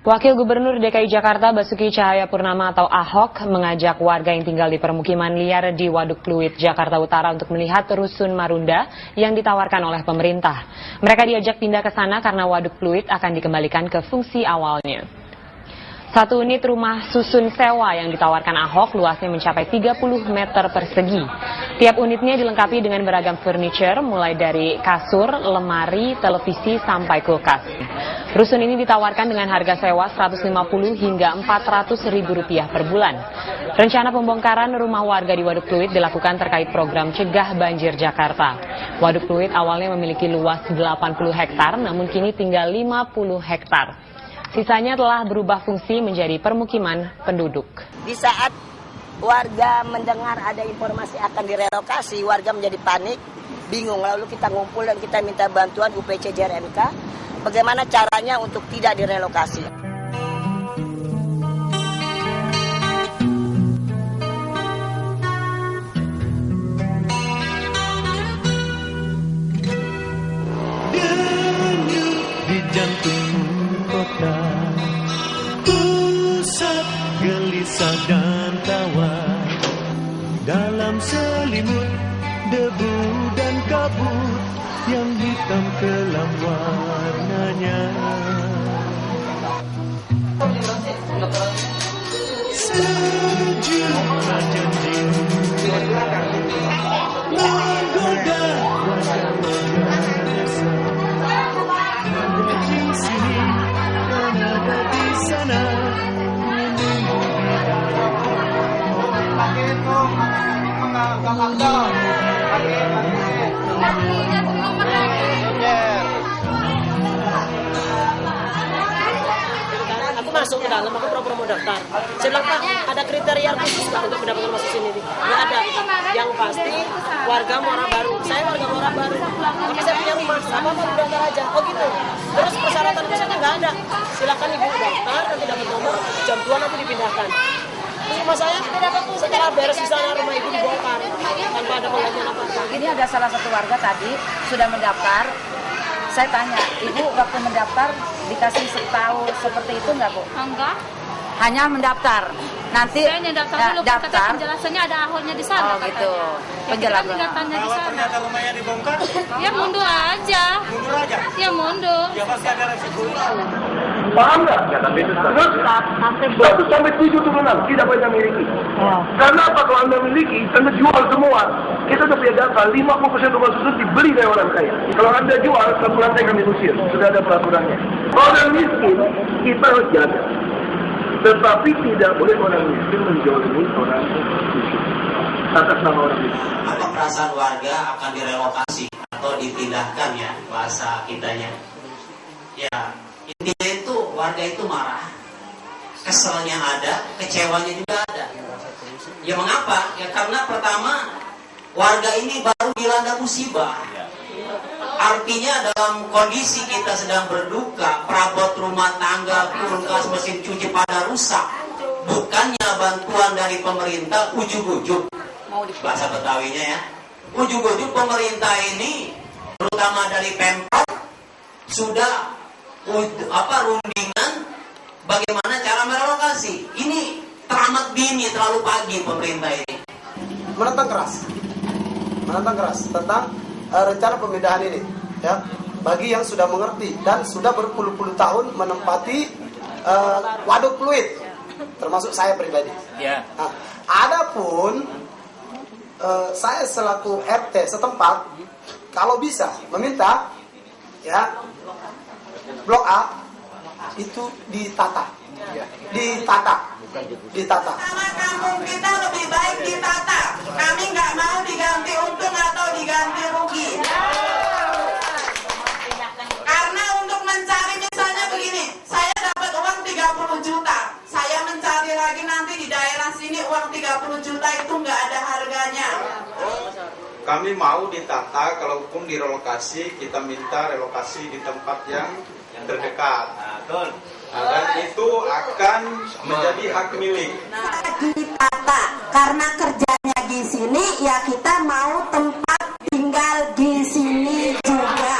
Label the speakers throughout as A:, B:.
A: Wakil Gubernur DKI Jakarta Basuki Cahayapurnama atau Ahok mengajak warga yang tinggal di permukiman liar di Waduk Pluit, Jakarta Utara untuk melihat rusun Marunda yang ditawarkan oleh pemerintah. Mereka diajak pindah ke sana karena Waduk Pluit akan dikembalikan ke fungsi awalnya. Satu unit rumah susun sewa yang ditawarkan Ahok luasnya mencapai 30 meter persegi. Tiap unitnya dilengkapi dengan beragam furniture mulai dari kasur, lemari, televisi sampai kulkas. Rusun ini ditawarkan dengan harga sewa Rp150 hingga Rp400.000 per bulan. Rencana pembongkaran rumah warga di Waduk Pluit dilakukan terkait program cegah banjir Jakarta. Waduk Pluit awalnya memiliki luas 80 hektar namun kini tinggal 50 hektar. Sisanya telah berubah fungsi menjadi permukiman penduduk.
B: Di saat warga mendengar ada informasi akan direlokasi, warga menjadi panik, bingung. Lalu kita ngumpul dan kita minta bantuan UPC JRMK, bagaimana caranya untuk tidak direlokasi.
C: Di jantung kota, pusat gelisah dan tawa, dalam selimut debu dan kabut yang hitam kelam warnanya. Sejumlah janji menggoda
D: Aku masuk ke dalam, aku pura-pura mau daftar. Saya bilang, Pak, ada kriteria khusus nggak untuk mendapatkan masuk sini? Nggak ada. Yang pasti warga Muara Baru. Saya warga Muara Baru. Tapi saya punya rumah, apa-apa daftar aja. Oh gitu. Terus persyaratan misalnya nggak ada. Silakan ibu daftar, nanti dapat nomor, jam 2 nanti dipindahkan. Terus rumah saya setelah beres di sana rumah ibu dibongkar tanpa ada penggantian apa-apa.
E: Ini ada salah satu warga tadi sudah mendaftar. Saya tanya, ibu waktu mendaftar dikasih tahu seperti itu nggak, Bu?
F: Enggak.
E: Hanya mendaftar. Nanti
F: saya daftar dulu,
E: daftar.
F: Penjelasannya ada ahornya di sana.
E: Oh gitu.
F: Penjelasan.
C: Kalau ternyata rumahnya dibongkar,
F: Ya mundur aja.
C: mundur aja.
F: Ya mundur.
C: Ya pasti ada resiko.
G: Paham nggak? Ya, tapi itu 1 sampai 7 turunan tidak boleh Anda miliki. Karena apa? Kalau Anda miliki, Anda jual semua. Kita sudah punya data, 50% rumah susun dibeli dari orang kaya. Kalau Anda jual, satu lantai kami usir. Sudah ada peraturannya. Orang miskin, kita harus jaga. Tetapi tidak boleh orang miskin menjolimi orang miskin. Atas nama orang miskin.
H: Apa perasaan warga akan direlokasi atau dipindahkan ya bahasa kitanya? Ya. Intinya itu warga itu marah, keselnya ada, kecewanya juga ada. Ya mengapa? Ya karena pertama warga ini baru dilanda musibah. Artinya dalam kondisi kita sedang berduka, perabot rumah tangga, kulkas, mesin cuci pada rusak. Bukannya bantuan dari pemerintah ujuk-ujuk, bahasa Betawinya ya, ujuk-ujuk pemerintah ini, terutama dari Pemprov sudah rundingan bagaimana cara merelokasi. Ini teramat dini, terlalu pagi pemerintah ini.
I: Menentang keras tentang rencana pemindahan ini, ya, bagi yang sudah mengerti dan sudah berpuluh-puluh tahun menempati Waduk Pluit, termasuk saya pribadi.
C: Ya.
I: Nah, adapun saya selaku RT setempat, kalau bisa meminta, ya, Blok A itu ditata.
B: Sama kampung kita lebih baik ditata. Kami nggak mau diganti untung atau diganti rugi. Karena untuk mencari misalnya begini, saya dapat uang 30 juta. Saya mencari lagi nanti di daerah sini uang 30 juta itu nggak ada harganya.
J: Kami mau ditata, kalaupun direlokasi, kita minta relokasi di tempat yang terdekat. Dan itu akan menjadi hak milik.
B: Ditata, karena kerjanya di sini, ya kita mau tempat tinggal di sini juga.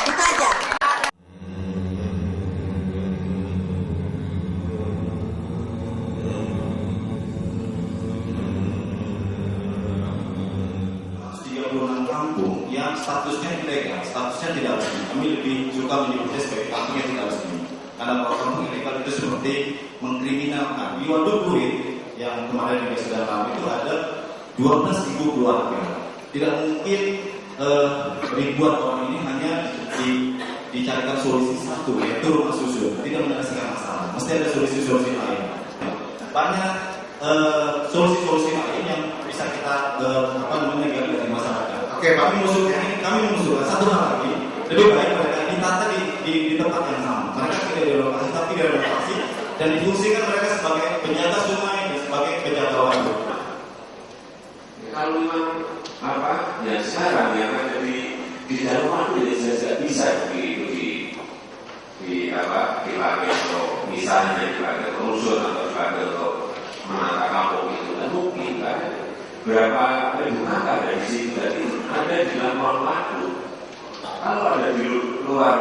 B: Itu aja.
K: yang statusnya ilegal, statusnya tidak resmi. Kami lebih suka menyebutnya sebagai kampung yang tidak resmi. Karena kalau kampung ilegal itu seperti mengkriminalkan. Di Waduk Pluit yang kemarin juga sudah ramai itu ada 12.000 keluarga. Tidak mungkin ribuan orang ini hanya dicarikan solusi satu, yaitu rumah susun. Tidak menyelesaikan masalah. Mesti ada solusi-solusi lain. Banyak solusi-solusi lain yang bisa kita gali dari masyarakat. Oke, kami mengusulkan satu hal lagi. Lebih baik mereka ditata di tempat yang sama. Mereka tidak direlokasi, tapi direlokasi dan difungsikan mereka sebagai penjaga sungai dan sebagai penjaga waduk.
L: Kalau memang ya sekarang yang ada di dalam waktu ini saya bisa dipakai atau misalnya dipakai rusun atau dipakai untuk menata kampung itu kan mungkin kan berapa ribu kakak dari situ tadi ada di dalam ruang waduk. Kalau ada di luar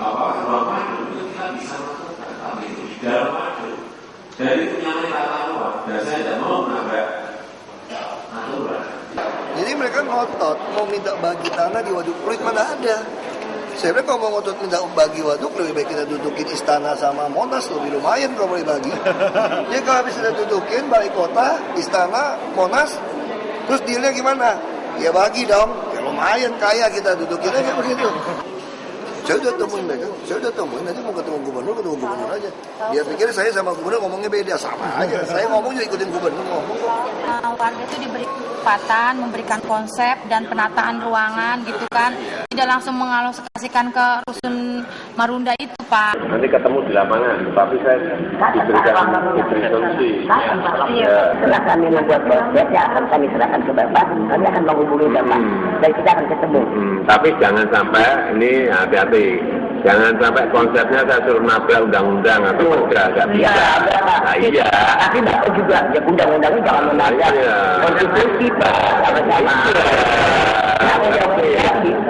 L: ruang waduk itu kita bisa melakukan, tapi itu di dalam waduk dan itu nyaman tata ruang dan saya tidak mau menabrak aturan.
M: Jadi mereka ngotot mau minta bagi tanah di Waduk Pluit, mana ada. Saya bilang kalau mau ngotot minta bagi waduk, lebih baik kita dudukin istana sama Monas, lebih lumayan kalau boleh bagi. Jadi kalau habis kita dudukin balai kota, istana, Monas, terus dealnya gimana? Ya bagi dong, ya lumayan kaya kita dudukin aja begitu. Saya udah temuin mereka, nanti mau ketemu gubernur aja. Dia pikir saya sama gubernur ngomongnya beda, sama aja. Saya ngomong juga ikutin gubernur ngomong.
N: Warga itu diberi kesempatan, memberikan konsep dan penataan ruangan gitu kan. Tidak langsung mengalokasikan ke rusun Marunda itu, Pak.
O: Nanti ketemu di lapangan, tapi saya diberi solusi.
B: Setelah kami membuat konsep, ya akan kami serahkan ke Bapak, kami akan menghubungi Bapak, dan kita akan ketemu.
O: Tapi jangan sampai, ini hati-hati, jangan sampai konsepnya saya suruh nabrak undang-undang atau perda, nggak bisa. Nah, iya.
B: Tapi Bapak juga, ya undang-undangnya jangan menabrak konstitusi, Pak.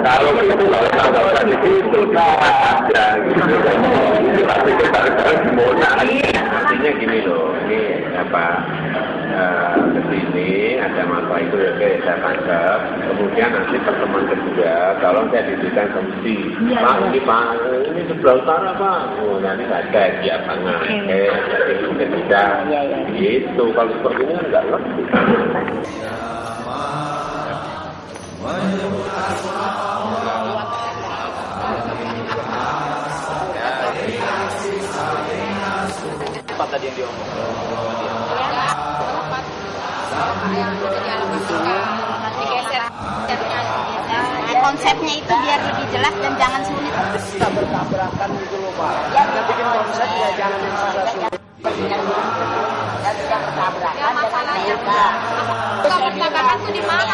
O: Kalau itu kalau di situ ada gitu. Ini pasti kita gimana? Artinya gini loh, ini kesini ada masalah itu ya saya tangkap. Kemudian nanti pertemuan kedua, kalau saya diberikan solusi, Pak ini sebelah utara Pak, nanti saya cek di lapangan, jadi mungkin bisa. Gitu, kalau seperti ini kan nggak lebih.
P: Apa tadi yang diomong?
N: Konsepnya itu biar lebih jelas dan jangan sulit.
D: Kita bertabrakan gitu loh Pak. Kita bikin konsep ya jangan yang susah-susah.
N: Bertabrakan itu di mana?